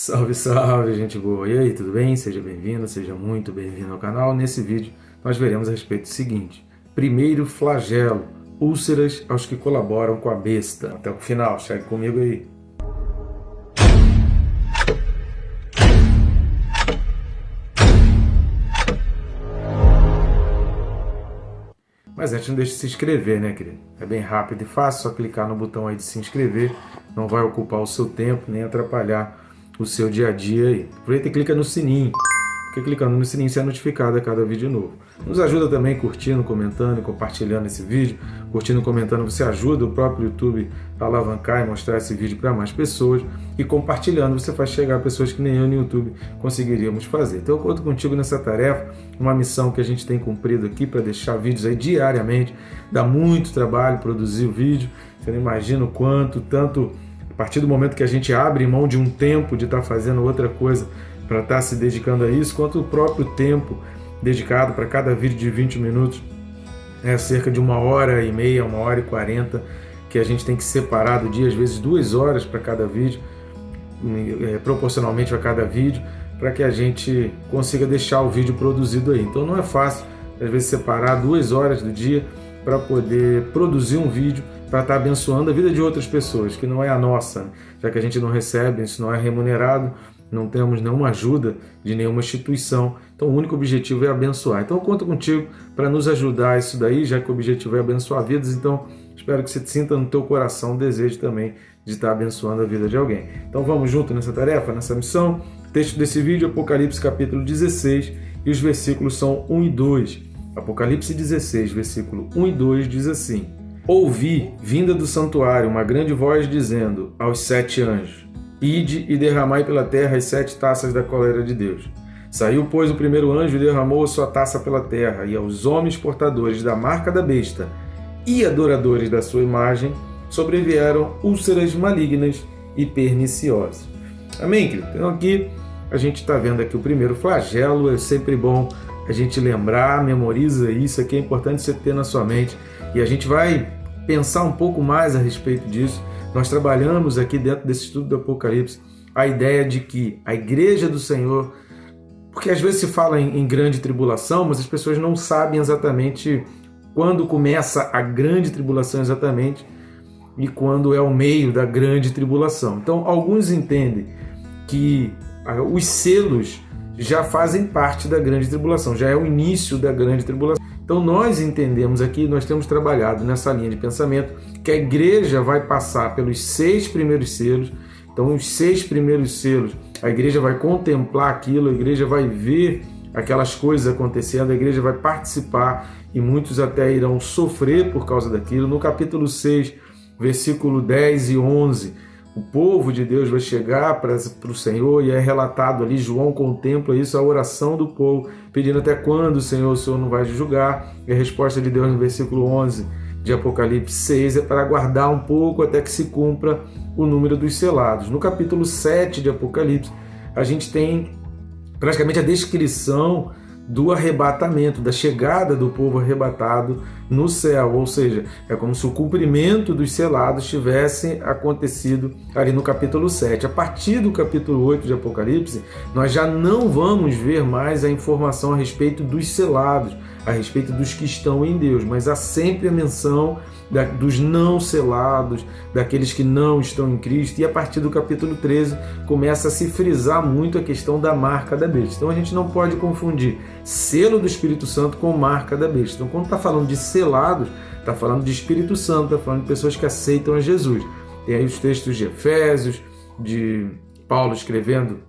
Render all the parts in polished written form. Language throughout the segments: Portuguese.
Salve, salve, gente boa! E aí, tudo bem? Seja bem-vindo, seja muito bem-vindo ao canal. Nesse vídeo, nós veremos a respeito do seguinte: primeiro flagelo, úlceras aos que colaboram com a besta. Até o final, chegue comigo aí. Mas antes, não deixe de se inscrever, né, querido? É bem rápido e fácil, só clicar no botão aí de se inscrever. Não vai ocupar o seu tempo, nem atrapalhar o seu dia a dia aí. Aproveita e clica no sininho, porque clicando no sininho você é notificado a cada vídeo novo. Nos ajuda também curtindo, comentando e compartilhando esse vídeo. Curtindo e comentando você ajuda o próprio YouTube a alavancar e mostrar esse vídeo para mais pessoas. E compartilhando você faz chegar a pessoas que nem eu no YouTube conseguiríamos fazer. Então eu conto contigo nessa tarefa, uma missão que a gente tem cumprido aqui para deixar vídeos aí diariamente. Dá muito trabalho produzir o vídeo, você não imagina o quanto, tanto a partir do momento que a gente abre mão de um tempo de estar fazendo outra coisa para estar se dedicando a isso, quanto o próprio tempo dedicado para cada vídeo de 20 minutos é cerca de 1h30, 1h40 que a gente tem que separar do dia, às vezes 2 horas para cada vídeo, proporcionalmente a cada vídeo, para que a gente consiga deixar o vídeo produzido aí. Então não é fácil, às vezes, separar 2 horas do dia para poder produzir um vídeo, para estar abençoando a vida de outras pessoas, que não é a nossa, já que a gente não recebe, isso não é remunerado, não temos nenhuma ajuda de nenhuma instituição, então o único objetivo é abençoar. Então eu conto contigo para nos ajudar a isso daí, já que o objetivo é abençoar vidas, então espero que você sinta no teu coração o desejo também de estar abençoando a vida de alguém. Então vamos junto nessa tarefa, nessa missão. O texto desse vídeo é Apocalipse capítulo 16 e os versículos são 1 e 2. Apocalipse 16, versículo 1 e 2 diz assim: Ouvi, vinda do santuário, uma grande voz dizendo aos 7 anjos: Ide e derramai pela terra as 7 taças da cólera de Deus. Saiu, pois, o primeiro anjo e derramou a sua taça pela terra, e aos homens portadores da marca da besta e adoradores da sua imagem sobrevieram úlceras malignas e perniciosas. Amém, querido? Então aqui a gente está vendo aqui o primeiro flagelo. É sempre bom a gente lembrar, memoriza isso, aqui é importante você ter na sua mente, e a gente vai pensar um pouco mais a respeito disso. Nós trabalhamos aqui dentro desse estudo do Apocalipse a ideia de que a igreja do Senhor, porque às vezes se fala em grande tribulação, mas as pessoas não sabem exatamente quando começa a grande tribulação exatamente e quando é o meio da grande tribulação. Então alguns entendem que os selos já fazem parte da grande tribulação, já é o início da grande tribulação. Então nós entendemos aqui, nós temos trabalhado nessa linha de pensamento, que a igreja vai passar pelos 6 primeiros selos. Então os 6 primeiros selos, a igreja vai contemplar aquilo, a igreja vai ver aquelas coisas acontecendo, a igreja vai participar e muitos até irão sofrer por causa daquilo. No capítulo 6, versículo 10 e 11, o povo de Deus vai chegar para o Senhor e é relatado ali, João contempla isso, a oração do povo, pedindo até quando o Senhor não vai julgar. E a resposta de Deus no versículo 11 de Apocalipse 6 é para aguardar um pouco até que se cumpra o número dos selados. No capítulo 7 de Apocalipse, a gente tem praticamente a descrição do arrebatamento, da chegada do povo arrebatado no céu, ou seja, é como se o cumprimento dos selados tivesse acontecido ali no capítulo 7. A partir do capítulo 8 de Apocalipse, nós já não vamos ver mais a informação a respeito dos selados, a respeito dos que estão em Deus, mas há sempre a menção dos não selados, daqueles que não estão em Cristo, e a partir do capítulo 13 começa a se frisar muito a questão da marca da besta. Então a gente não pode confundir selo do Espírito Santo com marca da besta. Então quando está falando de selados, está falando de Espírito Santo, está falando de pessoas que aceitam a Jesus. Tem aí os textos de Efésios, de Paulo escrevendo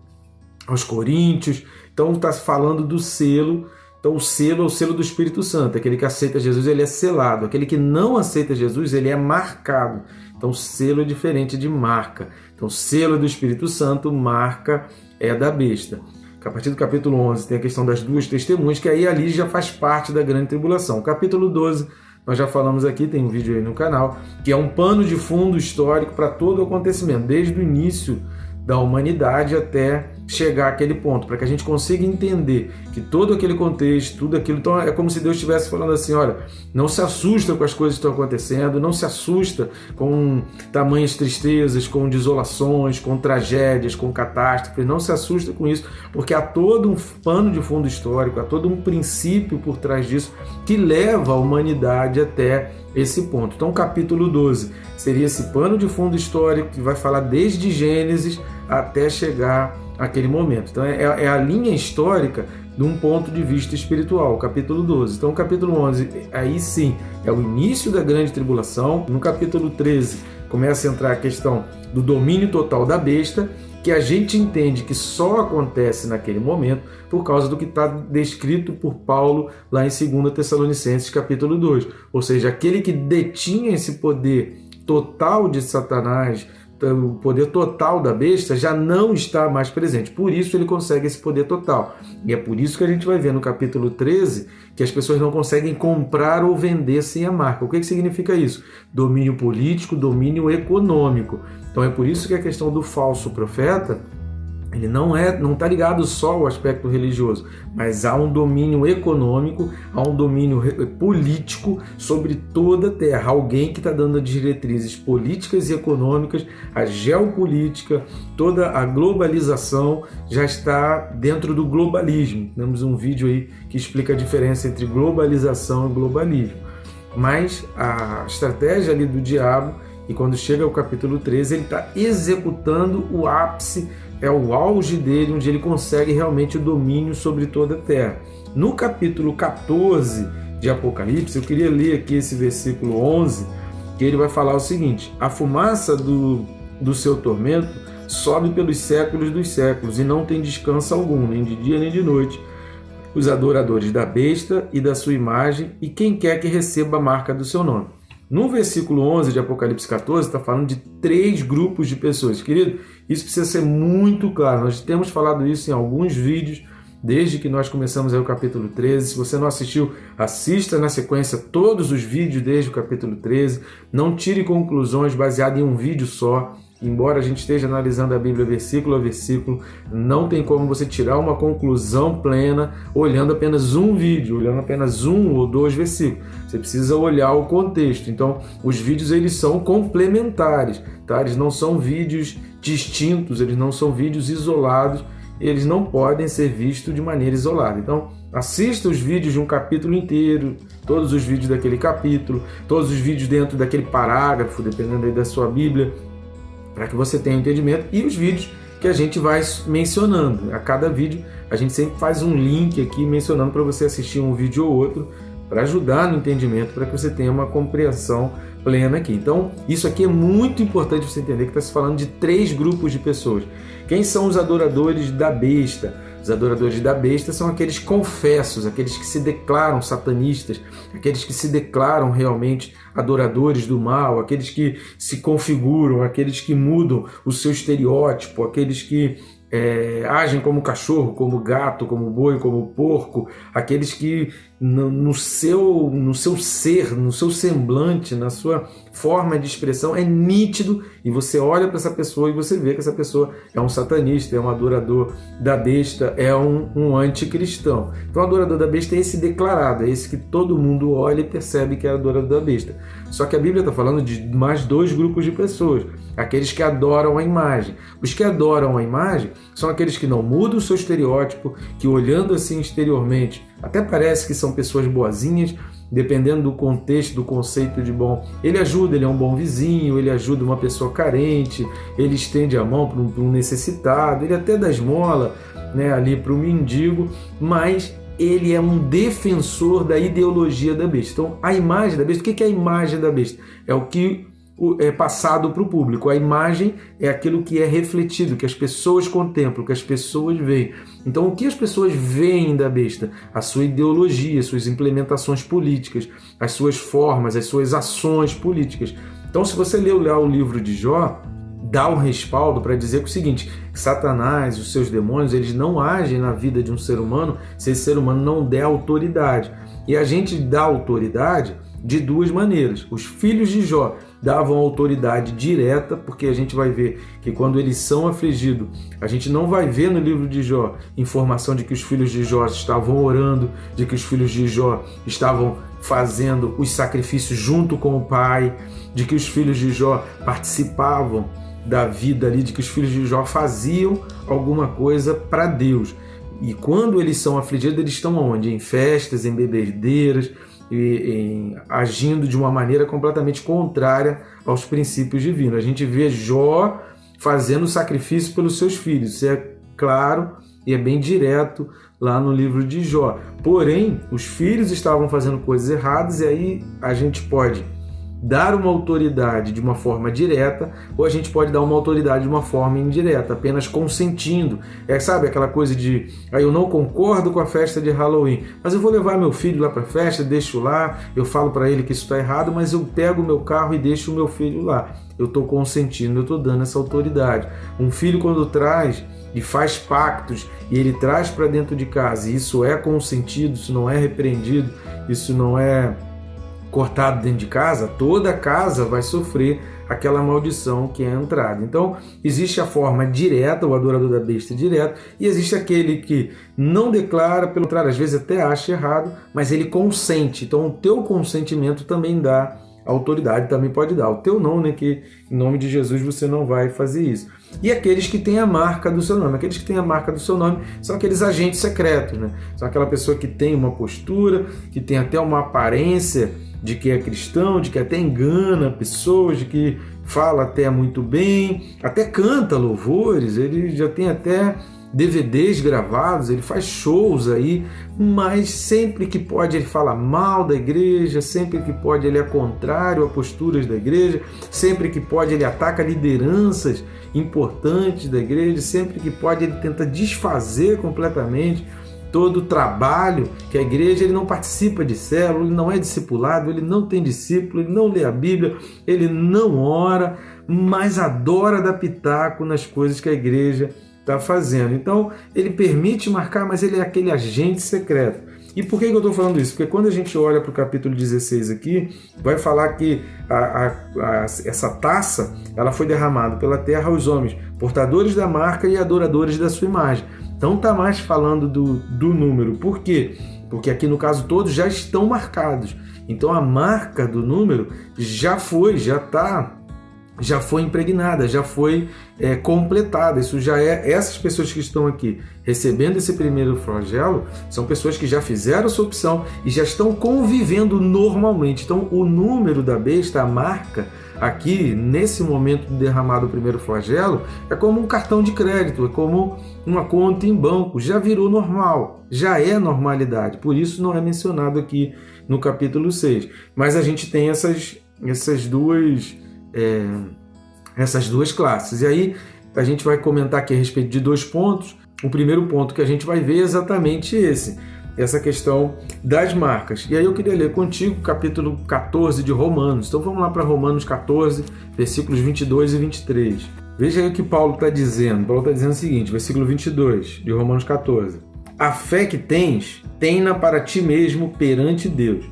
aos Coríntios, então está falando do selo. Então o selo é o selo do Espírito Santo. Aquele que aceita Jesus, ele é selado. Aquele que não aceita Jesus, ele é marcado. Então selo é diferente de marca. Então selo é do Espírito Santo, marca é da besta. A partir do capítulo 11 tem a questão das 2 testemunhas, que aí ali já faz parte da grande tribulação. O capítulo 12, nós já falamos aqui, tem um vídeo aí no canal, que é um pano de fundo histórico para todo o acontecimento, desde o início da humanidade até chegar àquele ponto, para que a gente consiga entender que todo aquele contexto, tudo aquilo, então é como se Deus estivesse falando assim, olha, não se assusta com as coisas que estão acontecendo, não se assusta com tamanhas tristezas, com desolações, com tragédias, com catástrofes, não se assusta com isso, porque há todo um pano de fundo histórico, há todo um princípio por trás disso que leva a humanidade até esse ponto. Então, o capítulo 12 seria esse pano de fundo histórico que vai falar desde Gênesis até chegar àquele momento. Então, é a linha histórica de um ponto de vista espiritual, o capítulo 12. Então, o capítulo 11, aí sim, é o início da grande tribulação. No capítulo 13, começa a entrar a questão do domínio total da besta, que a gente entende que só acontece naquele momento por causa do que está descrito por Paulo lá em 2 Tessalonicenses capítulo 2. Ou seja, aquele que detinha esse poder total de Satanás, o poder total da besta, já não está mais presente. Por isso ele consegue esse poder total. E é por isso que a gente vai ver no capítulo 13 que as pessoas não conseguem comprar ou vender sem a marca. O que significa isso? Domínio político, domínio econômico. Então é por isso que a questão do falso profeta, ele não está ligado só ao aspecto religioso, mas há um domínio econômico, há um domínio político sobre toda a terra. Alguém que está dando diretrizes políticas e econômicas, a geopolítica, toda a globalização já está dentro do globalismo. Temos um vídeo aí que explica a diferença entre globalização e globalismo. Mas a estratégia ali do diabo, e quando chega ao capítulo 13, ele está executando o ápice, é o auge dele, onde ele consegue realmente o domínio sobre toda a terra. No capítulo 14 de Apocalipse, eu queria ler aqui esse versículo 11, que ele vai falar o seguinte: a fumaça do seu tormento sobe pelos séculos dos séculos, e não tem descanso algum, nem de dia nem de noite, os adoradores da besta e da sua imagem, e quem quer que receba a marca do seu nome. No versículo 11 de Apocalipse 14, está falando de 3 grupos de pessoas. Querido, isso precisa ser muito claro. Nós temos falado isso em alguns vídeos, desde que nós começamos aí o capítulo 13. Se você não assistiu, assista na sequência todos os vídeos desde o capítulo 13. Não tire conclusões baseadas em um vídeo só. Embora a gente esteja analisando a Bíblia versículo a versículo, não tem como você tirar uma conclusão plena olhando apenas um vídeo, olhando apenas 1 ou 2 versículos. Você precisa olhar o contexto. Então, os vídeos eles são complementares, tá? Eles não são vídeos distintos, eles não são vídeos isolados, eles não podem ser vistos de maneira isolada. Então, assista os vídeos de um capítulo inteiro, todos os vídeos daquele capítulo, todos os vídeos dentro daquele parágrafo, dependendo aí da sua Bíblia, para que você tenha um entendimento, e os vídeos que a gente vai mencionando. A cada vídeo a gente sempre faz um link aqui mencionando para você assistir um vídeo ou outro, para ajudar no entendimento, para que você tenha uma compreensão plena aqui. Então, isso aqui é muito importante você entender que está se falando de 3 grupos de pessoas. Quem são os adoradores da besta? Os adoradores da besta são aqueles confessos, aqueles que se declaram satanistas, aqueles que se declaram realmente adoradores do mal, aqueles que se configuram, aqueles que mudam o seu estereótipo, aqueles que agem como cachorro, como gato, como boi, como porco, aqueles que no seu ser, no seu semblante, na sua forma de expressão é nítido, e você olha para essa pessoa e você vê que essa pessoa é um satanista, é um adorador da besta, é um anticristão. Então o adorador da besta é esse declarado, é esse que todo mundo olha e percebe que é adorador da besta. Só que a Bíblia está falando de mais 2 grupos de pessoas, aqueles que adoram a imagem. Os que adoram a imagem são aqueles que não mudam o seu estereótipo, que olhando assim exteriormente, até parece que são pessoas boazinhas, dependendo do contexto, do conceito de bom. Ele ajuda, ele é um bom vizinho, ele ajuda uma pessoa carente, ele estende a mão para um necessitado, ele até dá esmola, né, ali para o mendigo, mas ele é um defensor da ideologia da besta. Então, a imagem da besta, o que é a imagem da besta? É o que é passado para o público. A imagem é aquilo que é refletido, que as pessoas contemplam, que as pessoas veem. Então, o que as pessoas veem da besta? A sua ideologia, as suas implementações políticas, as suas formas, as suas ações políticas. Então, se você ler lá o livro de Jó, dá um respaldo para dizer o seguinte: que Satanás e os seus demônios, eles não agem na vida de um ser humano se esse ser humano não der autoridade. E a gente dá autoridade de 2 maneiras. Os filhos de Jó, davam autoridade direta, porque a gente vai ver que quando eles são afligidos, a gente não vai ver no livro de Jó informação de que os filhos de Jó estavam orando, de que os filhos de Jó estavam fazendo os sacrifícios junto com o pai, de que os filhos de Jó participavam da vida ali, de que os filhos de Jó faziam alguma coisa para Deus. E quando eles são afligidos, eles estão onde? Em festas, em bebedeiras, agindo de uma maneira completamente contrária aos princípios divinos. A gente vê Jó fazendo sacrifício pelos seus filhos. Isso é claro e é bem direto lá no livro de Jó. Porém, os filhos estavam fazendo coisas erradas, e aí a gente pode dar uma autoridade de uma forma direta, ou a gente pode dar uma autoridade de uma forma indireta, apenas consentindo. Sabe aquela coisa de, eu não concordo com a festa de Halloween, mas eu vou levar meu filho lá para a festa, deixo lá, eu falo para ele que isso está errado, mas eu pego o meu carro e deixo o meu filho lá. Eu estou consentindo, eu estou dando essa autoridade. Um filho, quando traz e faz pactos, e ele traz para dentro de casa, e isso é consentido, isso não é repreendido, isso não é cortado dentro de casa, toda a casa vai sofrer aquela maldição que é a entrada. Então, existe a forma direta, o adorador da besta direto, e existe aquele que não declara, pelo contrário, às vezes até acha errado, mas ele consente. Então, o teu consentimento também dá autoridade, também pode dar. O teu não, né? Que em nome de Jesus você não vai fazer isso. E aqueles que têm a marca do seu nome. Aqueles que têm a marca do seu nome são aqueles agentes secretos, né? São aquela pessoa que tem uma postura, que tem até uma aparência de que é cristão, de que até engana pessoas, de que fala até muito bem, até canta louvores, ele já tem até DVDs gravados, ele faz shows aí, mas sempre que pode ele fala mal da igreja, sempre que pode ele é contrário a posturas da igreja, sempre que pode ele ataca lideranças importantes da igreja, sempre que pode ele tenta desfazer completamente todo o trabalho que a igreja, ele não participa de célula, ele não é discipulado, ele não tem discípulo, ele não lê a Bíblia, ele não ora, mas adora dar pitaco nas coisas que a igreja está fazendo. Então, ele permite marcar, mas ele é aquele agente secreto. E por que eu estou falando isso? Porque quando a gente olha para o capítulo 16 aqui, vai falar que essa taça ela foi derramada pela terra aos homens, portadores da marca e adoradores da sua imagem. Então está mais falando do número. Por quê? Porque aqui no caso todos já estão marcados. Então a marca do número já foi impregnada, já foi completada. Isso já é, essas pessoas que estão aqui recebendo esse primeiro flagelo, são pessoas que já fizeram a sua opção e já estão convivendo normalmente. Então o número da besta, a marca, aqui, nesse momento de derramado o primeiro flagelo, é como um cartão de crédito, é como uma conta em banco, já virou normal, já é normalidade, por isso não é mencionado aqui no capítulo 6. Mas a gente tem essas duas classes. E aí a gente vai comentar aqui a respeito de 2 pontos. O primeiro ponto que a gente vai ver é exatamente essa questão das marcas. E aí eu queria ler contigo o capítulo 14 de Romanos. Então vamos lá para Romanos 14, versículos 22 e 23. Veja aí o que Paulo está dizendo. Paulo está dizendo o seguinte, versículo 22 de Romanos 14. A fé que tens, tem-na para ti mesmo perante Deus.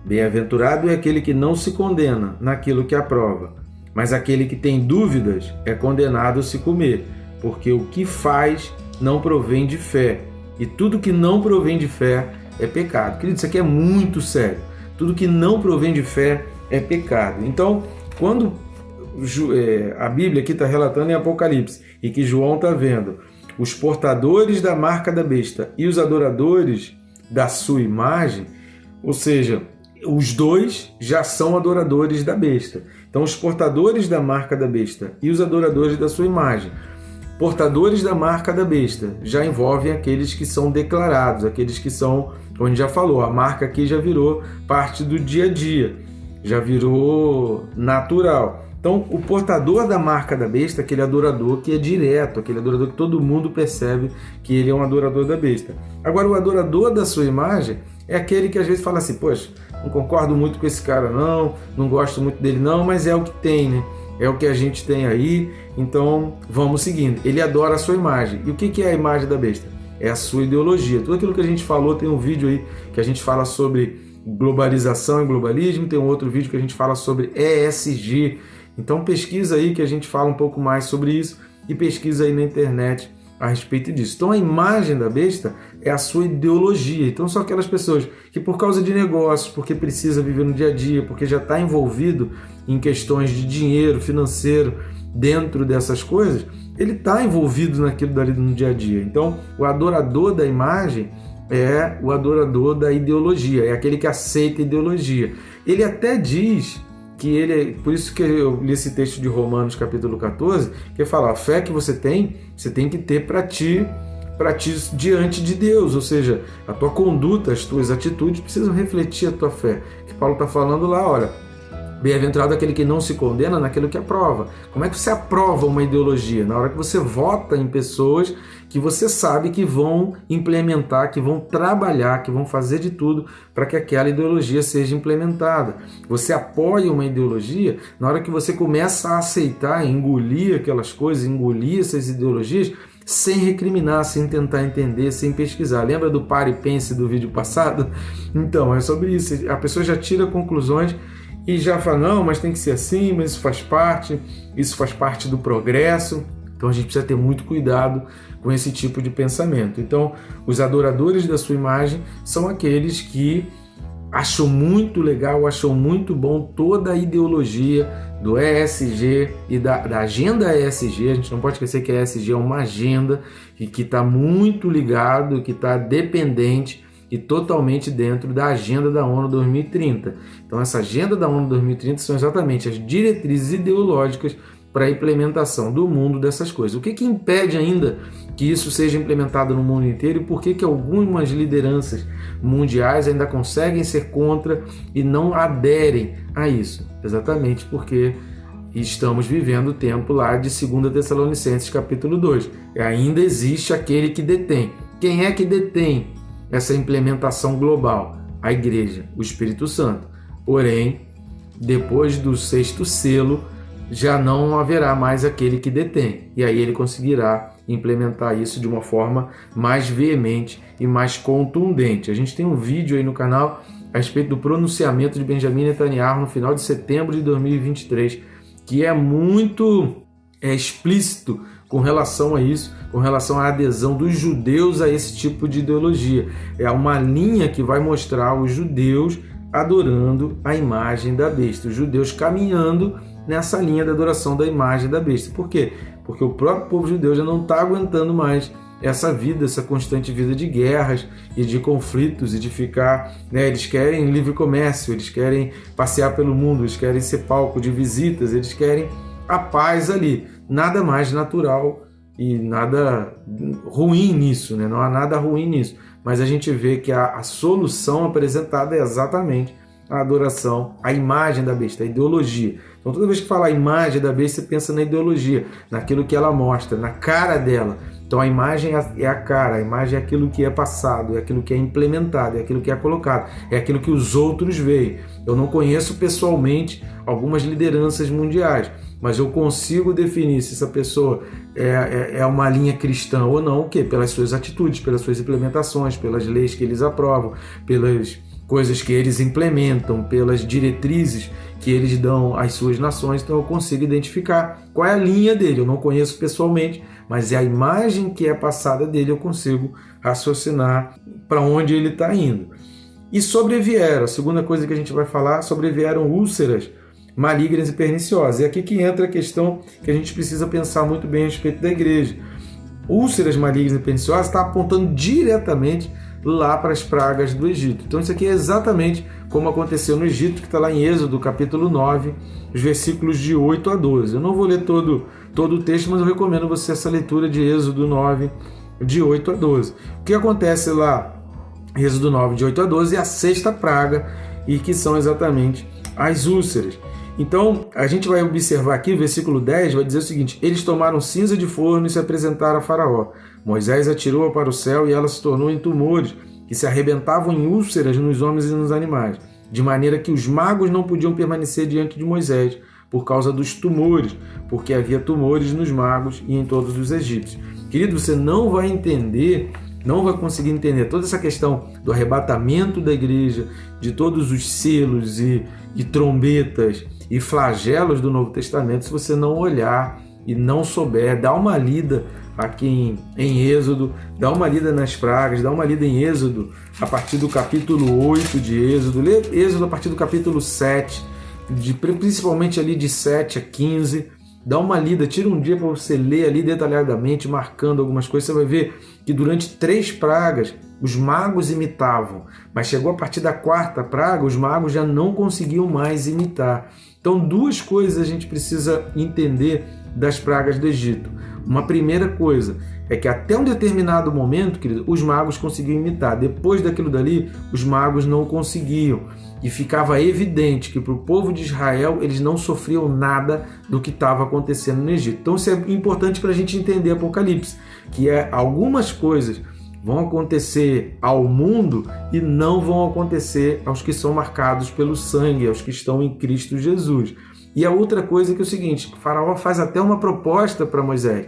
Bem-aventurado é aquele que não se condena naquilo que aprova, mas aquele que tem dúvidas é condenado a se comer, porque o que faz não provém de fé, e tudo que não provém de fé é pecado. Querido, isso aqui é muito sério. Tudo que não provém de fé é pecado. Então, quando a Bíblia aqui está relatando em Apocalipse, e que João está vendo os portadores da marca da besta e os adoradores da sua imagem, ou seja, os dois já são adoradores da besta. Então, os portadores da marca da besta e os adoradores da sua imagem. Portadores da marca da besta já envolvem aqueles que são declarados, aqueles que são, como a gente já falou, a marca aqui já virou parte do dia a dia, já virou natural. Então, o portador da marca da besta, aquele adorador que é direto, aquele adorador que todo mundo percebe que ele é um adorador da besta. Agora, o adorador da sua imagem é aquele que às vezes fala assim, poxa, não concordo muito com esse cara não gosto muito dele não, mas é o que tem, né? É o que a gente tem aí, então vamos seguindo. Ele adora a sua imagem. E o que é a imagem da besta? É a sua ideologia. Tudo aquilo que a gente falou, tem um vídeo aí que a gente fala sobre globalização e globalismo, tem um outro vídeo que a gente fala sobre ESG. Então pesquisa aí que a gente fala um pouco mais sobre isso e pesquisa aí na internet a respeito disso. Então a imagem da besta é a sua ideologia. Então são aquelas pessoas que por causa de negócios, porque precisa viver no dia a dia, porque já está envolvido em questões de dinheiro, financeiro, dentro dessas coisas, ele está envolvido naquilo dali no dia a dia. Então o adorador da imagem é o adorador da ideologia, é aquele que aceita a ideologia. Ele até diz que ele, por isso que eu li esse texto de Romanos capítulo 14, que fala, a fé que você tem que ter para ti diante de Deus, ou seja, a tua conduta, as tuas atitudes precisam refletir a tua fé. Que Paulo está falando lá, olha, bem-aventurado aquele que não se condena naquilo que aprova. Como é que você aprova uma ideologia? Na hora que você vota em pessoas que você sabe que vão implementar, que vão trabalhar, que vão fazer de tudo para que aquela ideologia seja implementada. Você apoia uma ideologia na hora que você começa a aceitar, engolir aquelas coisas, engolir essas ideologias, sem recriminar, sem tentar entender, sem pesquisar. Lembra do pare e pense do vídeo passado? Então, é sobre isso. A pessoa já tira conclusões e já fala, não, mas tem que ser assim, mas isso faz parte do progresso. Então a gente precisa ter muito cuidado com esse tipo de pensamento. Então, os adoradores da sua imagem são aqueles que acham muito legal, acham muito bom toda a ideologia do ESG e da agenda ESG. A gente não pode esquecer que a ESG é uma agenda e que está muito ligado, que está dependente e totalmente dentro da agenda da ONU 2030. Então essa agenda da ONU 2030 são exatamente as diretrizes ideológicas para a implementação do mundo dessas coisas. O que impede ainda que isso seja implementado no mundo inteiro e por que algumas lideranças mundiais ainda conseguem ser contra e não aderem a isso? Exatamente porque estamos vivendo o tempo lá de 2 Tessalonicenses capítulo 2. E ainda existe aquele que detém. Quem é que detém essa implementação global? A igreja, o Espírito Santo. Porém, depois do 6º selo, já não haverá mais aquele que detém. E aí ele conseguirá implementar isso de uma forma mais veemente e mais contundente. A gente tem um vídeo aí no canal a respeito do pronunciamento de Benjamin Netanyahu no final de setembro de 2023, que é muito explícito com relação a isso, com relação à adesão dos judeus a esse tipo de ideologia. É uma linha que vai mostrar os judeus adorando a imagem da besta, os judeus caminhando nessa linha da adoração da imagem da besta. Por quê? Porque o próprio povo judeu já não está aguentando mais essa vida, essa constante vida de guerras e de conflitos e de ficar, eles querem livre comércio, eles querem passear pelo mundo, eles querem ser palco de visitas, eles querem a paz ali. Nada mais natural e nada ruim nisso, né? Não há nada ruim nisso. Mas a gente vê que a solução apresentada é exatamente a adoração, a imagem da besta, a ideologia. Então toda vez que fala a imagem da besta, você pensa na ideologia, naquilo que ela mostra, na cara dela. Então a imagem é a cara, a imagem é aquilo que é passado, é aquilo que é implementado, é aquilo que é colocado, é aquilo que os outros veem. Eu não conheço pessoalmente algumas lideranças mundiais, mas eu consigo definir se essa pessoa é uma linha cristã ou não, o quê? Pelas suas atitudes, pelas suas implementações, pelas leis que eles aprovam, pelas coisas que eles implementam, pelas diretrizes que eles dão às suas nações. Então eu consigo identificar qual é a linha dele. Eu não conheço pessoalmente, mas é a imagem que é passada dele, eu consigo raciocinar para onde ele está indo. E sobrevieram, a segunda coisa que a gente vai falar, sobrevieram úlceras malignas e perniciosas. É aqui que entra a questão que a gente precisa pensar muito bem a respeito da igreja. Úlceras malignas e perniciosas está apontando diretamente lá para as pragas do Egito. Então isso aqui é exatamente como aconteceu no Egito, que está lá em Êxodo, capítulo 9, os versículos de 8 a 12. Eu não vou ler todo o texto, mas eu recomendo você essa leitura de Êxodo 9, de 8 a 12. O que acontece lá, Êxodo 9, de 8 a 12, é a sexta praga, e que são exatamente as úlceras. Então, a gente vai observar aqui, o versículo 10 vai dizer o seguinte: eles tomaram cinza de forno e se apresentaram a Faraó. Moisés atirou-a para o céu e ela se tornou em tumores, que se arrebentavam em úlceras nos homens e nos animais, de maneira que os magos não podiam permanecer diante de Moisés, por causa dos tumores, porque havia tumores nos magos e em todos os egípcios. Querido, você não vai entender não vai conseguir entender toda essa questão do arrebatamento da igreja, de todos os selos e trombetas e flagelos do Novo Testamento, se você não olhar e não souber, dá uma lida aqui em Êxodo, dá uma lida nas pragas, dá uma lida em Êxodo a partir do capítulo 8 de Êxodo, lê Êxodo a partir do capítulo 7, principalmente ali de 7 a 15, dá uma lida, tira um dia para você ler ali detalhadamente, marcando algumas coisas, você vai ver que durante 3 pragas os magos imitavam, mas chegou a partir da 4ª praga, os magos já não conseguiam mais imitar. Então 2 coisas a gente precisa entender das pragas do Egito. Uma primeira coisa é que até um determinado momento, querido, os magos conseguiam imitar. Depois daquilo dali, os magos não conseguiam. E ficava evidente que para o povo de Israel, eles não sofriam nada do que estava acontecendo no Egito. Então isso é importante para a gente entender Apocalipse, que algumas coisas vão acontecer ao mundo e não vão acontecer aos que são marcados pelo sangue, aos que estão em Cristo Jesus. E a outra coisa é que é o seguinte, o faraó faz até uma proposta para Moisés,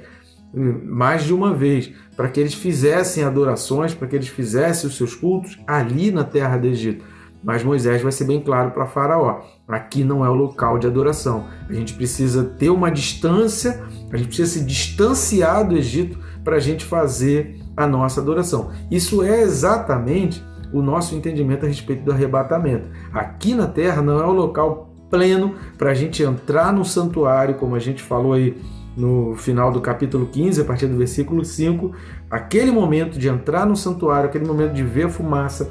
mais de uma vez, para que eles fizessem adorações, para que eles fizessem os seus cultos ali na terra do Egito. Mas Moisés vai ser bem claro para Faraó, aqui não é o local de adoração. A gente precisa ter uma distância, a gente precisa se distanciar do Egito para a gente fazer a nossa adoração. Isso é exatamente o nosso entendimento a respeito do arrebatamento. Aqui na terra não é o local pleno para a gente entrar no santuário, como a gente falou aí no final do capítulo 15, a partir do versículo 5, aquele momento de entrar no santuário, aquele momento de ver a fumaça,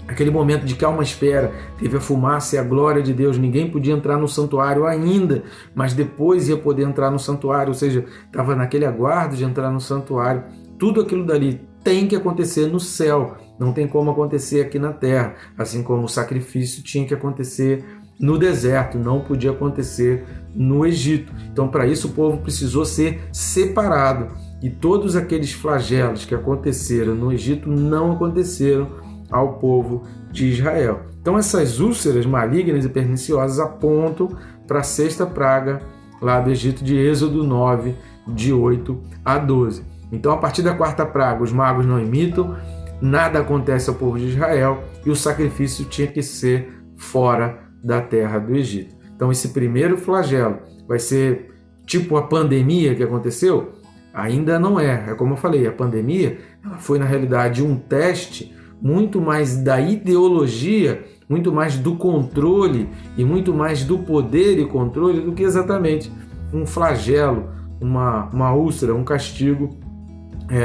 aquele momento de calma espera, teve a fumaça e a glória de Deus, ninguém podia entrar no santuário ainda, mas depois ia poder entrar no santuário, ou seja, estava naquele aguardo de entrar no santuário. Tudo aquilo dali tem que acontecer no céu, não tem como acontecer aqui na terra, assim como o sacrifício tinha que acontecer no deserto, não podia acontecer no Egito. Então, para isso, o povo precisou ser separado, e todos aqueles flagelos que aconteceram no Egito não aconteceram ao povo de Israel. Então essas úlceras malignas e perniciosas apontam para a 6ª praga lá do Egito de Êxodo 9, de 8 a 12. Então a partir da 4ª praga os magos não imitam, nada acontece ao povo de Israel e o sacrifício tinha que ser fora da terra do Egito. Então esse primeiro flagelo vai ser tipo a pandemia que aconteceu? Ainda não é. É como eu falei, a pandemia ela foi na realidade um teste muito mais da ideologia, muito mais do controle e muito mais do poder e controle do que exatamente um flagelo, uma úlcera, um castigo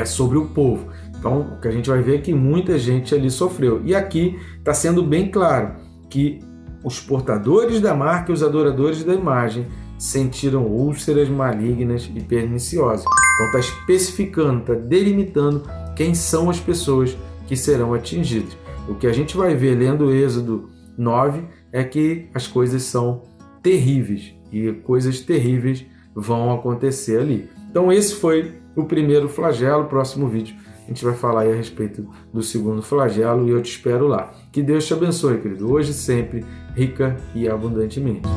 sobre o povo. Então, o que a gente vai ver é que muita gente ali sofreu. E aqui está sendo bem claro que os portadores da marca e os adoradores da imagem sentiram úlceras malignas e perniciosas. Então, está especificando, está delimitando quem são as pessoas que serão atingidos. O que a gente vai ver lendo Êxodo 9 é que as coisas são terríveis e coisas terríveis vão acontecer ali. Então esse foi o primeiro flagelo. Próximo vídeo a gente vai falar aí a respeito do segundo flagelo e eu te espero lá. Que Deus te abençoe, querido, hoje e sempre, rica e abundantemente.